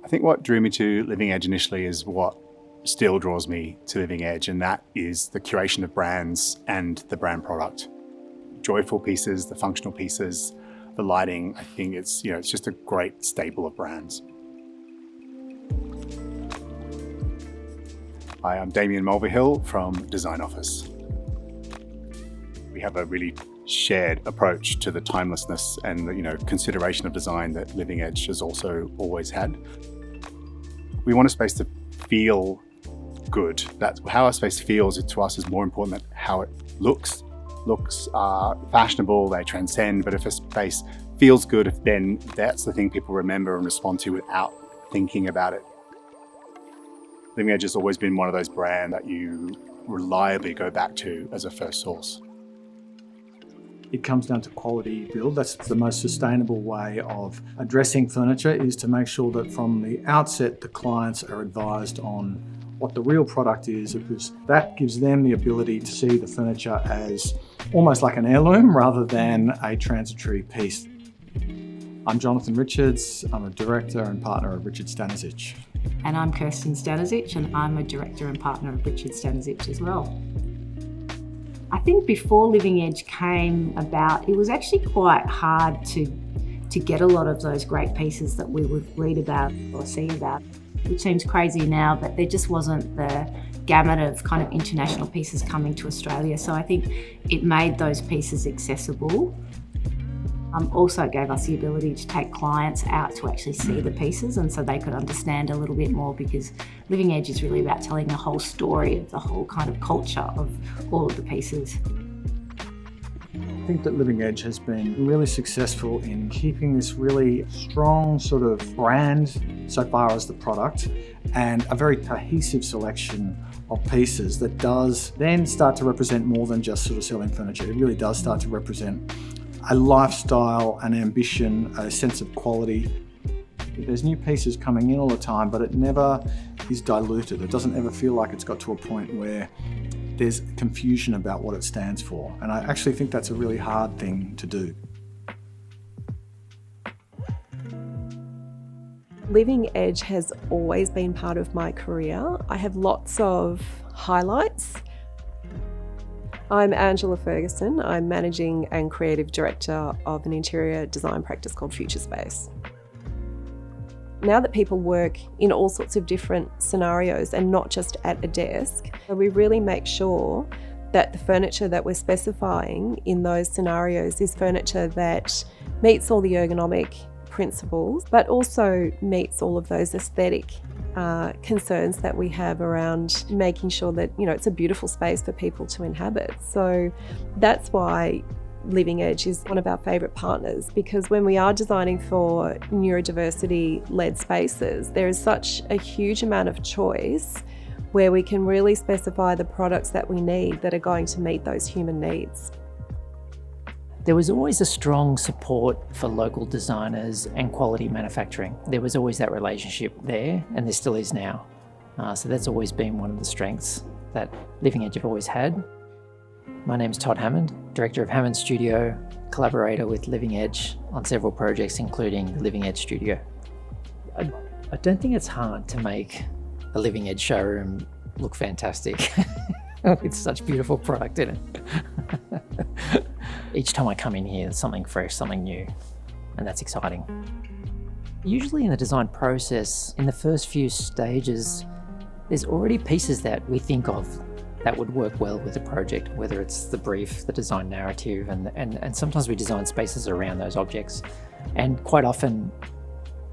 I think what drew me to Living Edge initially is what still draws me to Living Edge, and that is the curation of brands and the brand product. Joyful pieces, the functional pieces, the lighting. I think it's just a great staple of brands. Hi, I'm Damien Mulvihill from Design Office. We have a really shared approach to the timelessness and the consideration of design that Living Edge has also always had. We want a space to feel good. That's how a space feels to us is more important than how it looks. Looks are fashionable, they transcend, but if a space feels good, then that's the thing people remember and respond to without thinking about it. Living Edge has always been one of those brands that you reliably go back to as a first source. It comes down to quality build. That's the most sustainable way of addressing furniture, is to make sure that from the outset the clients are advised on what the real product is, because that gives them the ability to see the furniture as almost like an heirloom rather than a transitory piece. I'm Jonathan Richards. I'm a director and partner of Richard Stanisic. And I'm Kirsten Stanisic, and I'm a director and partner of Richard Stanisic as well. I think before Living Edge came about, it was actually quite hard to get a lot of those great pieces that we would read about or see about, which seems crazy now, but there just wasn't the gamut of kind of international pieces coming to Australia. So I think it made those pieces accessible. Also gave us the ability to take clients out to actually see the pieces, and so they could understand a little bit more, because Living Edge is really about telling the whole story of the whole kind of culture of all of the pieces. I think that Living Edge has been really successful in keeping this really strong sort of brand so far as the product, and a very cohesive selection of pieces that does then start to represent more than just sort of selling furniture. It really does start to represent a lifestyle, an ambition, a sense of quality. There's new pieces coming in all the time, but it never is diluted. It doesn't ever feel like it's got to a point where there's confusion about what it stands for. And I actually think that's a really hard thing to do. Living Edge has always been part of my career. I have lots of highlights. I'm Angela Ferguson. I'm Managing and Creative Director of an interior design practice called Future Space. Now that people work in all sorts of different scenarios and not just at a desk, we really make sure that the furniture that we're specifying in those scenarios is furniture that meets all the ergonomic principles, but also meets all of those aesthetic concerns that we have around making sure that it's a beautiful space for people to inhabit. So that's why Living Edge is one of our favourite partners, because when we are designing for neurodiversity-led spaces, there is such a huge amount of choice where we can really specify the products that we need that are going to meet those human needs. There was always a strong support for local designers and quality manufacturing. There was always that relationship there, and there still is now. So that's always been one of the strengths that Living Edge have always had. My name's Todd Hammond, Director of Hammond Studio, collaborator with Living Edge on several projects, including the Living Edge Studio. I don't think it's hard to make a Living Edge showroom look fantastic with such beautiful product in it. Each time I come in here, there's something fresh, something new, and that's exciting. Usually in the design process, in the first few stages, there's already pieces that we think of that would work well with the project, whether it's the brief, the design narrative, and sometimes we design spaces around those objects. And quite often,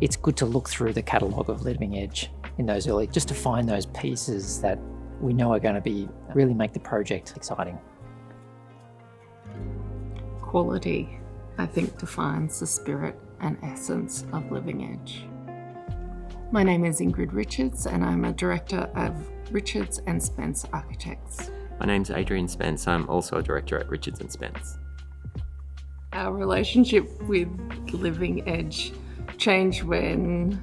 it's good to look through the catalogue of Living Edge in those early, just to find those pieces that we know are going to really make the project exciting. Quality, I think, defines the spirit and essence of Living Edge. My name is Ingrid Richards, and I'm a director of Richards and Spence Architects. My name's Adrian Spence. I'm also a director at Richards and Spence. Our relationship with Living Edge changed when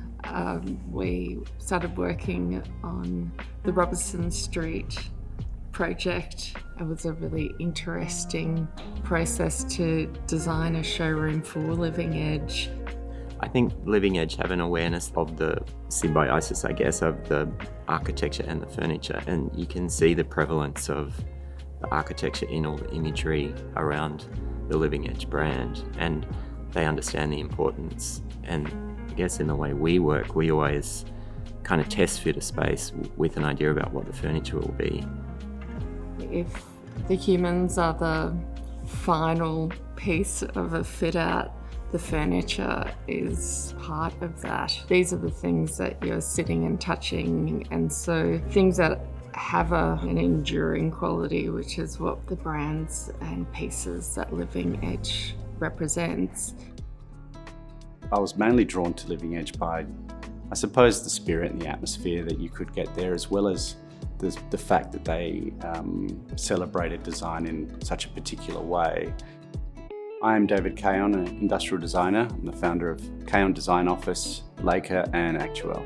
we started working on the Robertson Street project. It was a really interesting process to design a showroom for Living Edge. I think Living Edge have an awareness of the symbiosis, I guess, of the architecture and the furniture, and you can see the prevalence of the architecture in all the imagery around the Living Edge brand, and they understand the importance. And I guess in the way we work, we always kind of test fit a space with an idea about what the furniture will be. If the humans are the final piece of a fit out, the furniture is part of that. These are the things that you're sitting and touching, and so things that have an enduring quality, which is what the brands and pieces that Living Edge represents. I was mainly drawn to Living Edge by, I suppose, the spirit and the atmosphere that you could get there, as well as the fact that they celebrated design in such a particular way. I am David Kayon, an industrial designer. I'm the founder of Kayon Design Office, Leica and Actuel.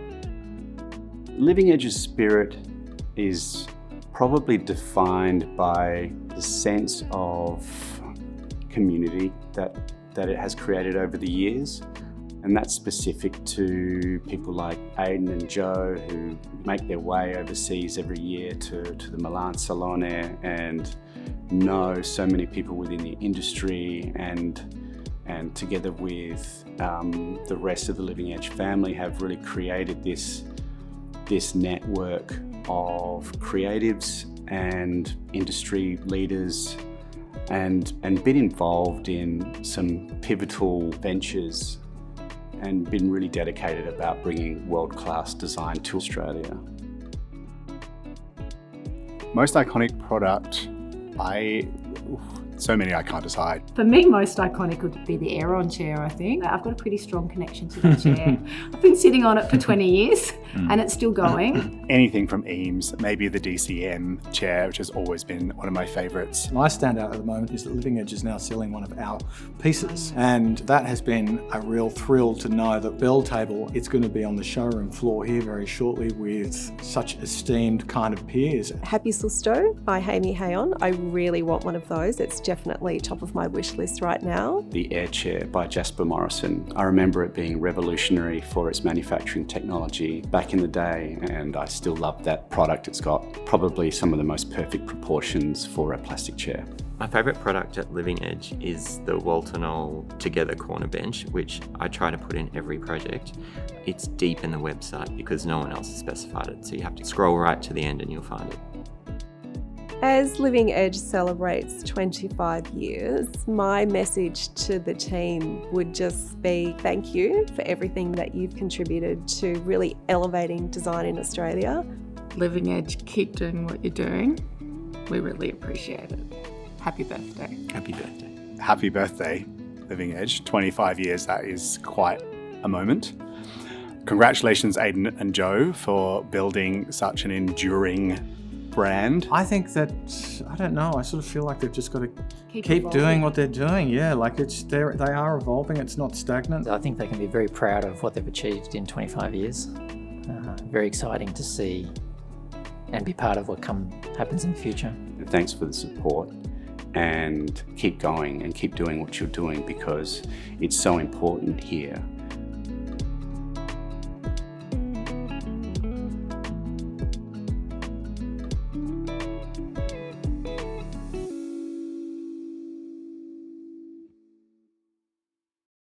Living Edge's spirit is probably defined by the sense of community that it has created over the years. And that's specific to people like Aidan and Joe, who make their way overseas every year to the Milan Salone and know so many people within the industry, and together with the rest of the Living Edge family have really created this network of creatives and industry leaders and been involved in some pivotal ventures and been really dedicated about bringing world-class design to Australia. Most iconic product, so many I can't decide. For me, most iconic would be the Aeron chair, I think. I've got a pretty strong connection to that chair. I've been sitting on it for 20 years and it's still going. Anything from Eames, maybe the DCM chair, which has always been one of my favourites. My standout at the moment is that Living Edge is now selling one of our pieces, and that has been a real thrill to know that Bell Table, it's going to be on the showroom floor here very shortly with such esteemed kind of peers. Happy Susto by Hamey Hayon. I really want one of those. It's definitely top of my wish list right now. The Air Chair by Jasper Morrison. I remember it being revolutionary for its manufacturing technology back in the day, and I still love that product. It's got probably some of the most perfect proportions for a plastic chair. My favourite product at Living Edge is the Walton Together corner bench, which I try to put in every project. It's deep in the website because no one else has specified it, so you have to scroll right to the end and you'll find it. As Living Edge celebrates 25 years, my message to the team would just be thank you for everything that you've contributed to really elevating design in Australia. Living Edge, keep doing what you're doing. We really appreciate it. Happy birthday. Happy birthday. Happy birthday, Living Edge. 25 years, that is quite a moment. Congratulations, Aidan and Joe, for building such an enduring brand. I think that, I don't know, I sort of feel like they've just got to keep evolving. doing what they're doing. Yeah, like they are evolving, it's not stagnant. I think they can be very proud of what they've achieved in 25 years. Very exciting to see and be part of what happens in the future. Thanks for the support, and keep going and keep doing what you're doing, because it's so important here